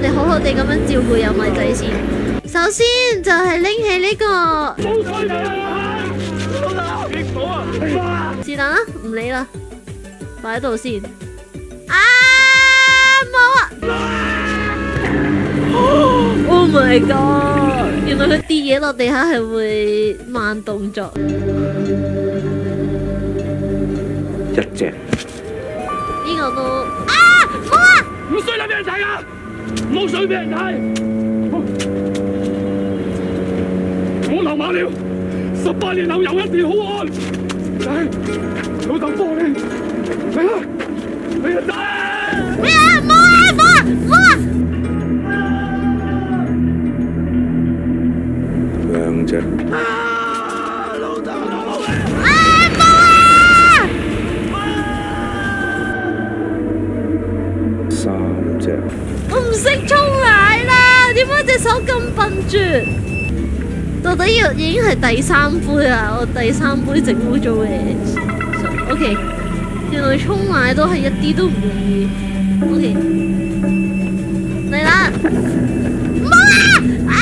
我哋好好地咁樣照顧有米仔先。首先就係拎起呢個，是但啦，唔理啦，擺喺度先。啊，冇啊！Oh my god！ 原來佢跌嘢落地下係會慢動作。一隻。呢個都啊，冇啊！唔衰啦，俾人睇啊！唔好水俾人睇。我流馬了，18年後又一條好漢。老豆幫你，嚟啦，嚟啊！仔！咩啊？冇啊！冇啊！冇啊！兩隻。老豆冇啊！冇啊！三隻。我唔識沖奶啦，點解隻手咁笨拙？到底已經係第3杯啦，我第3杯整污糟嘅。OK， 原來沖奶都係一啲都唔容易。OK， 嚟啦！冇啊！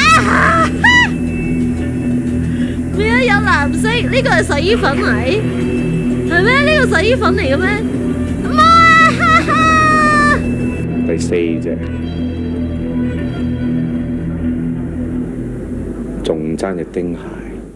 咩啊？有藍色，呢個係洗衣粉嚟？係咩？呢個洗衣粉嚟嘅咩？冇啊！第4隻。仲爭隻丁蟹。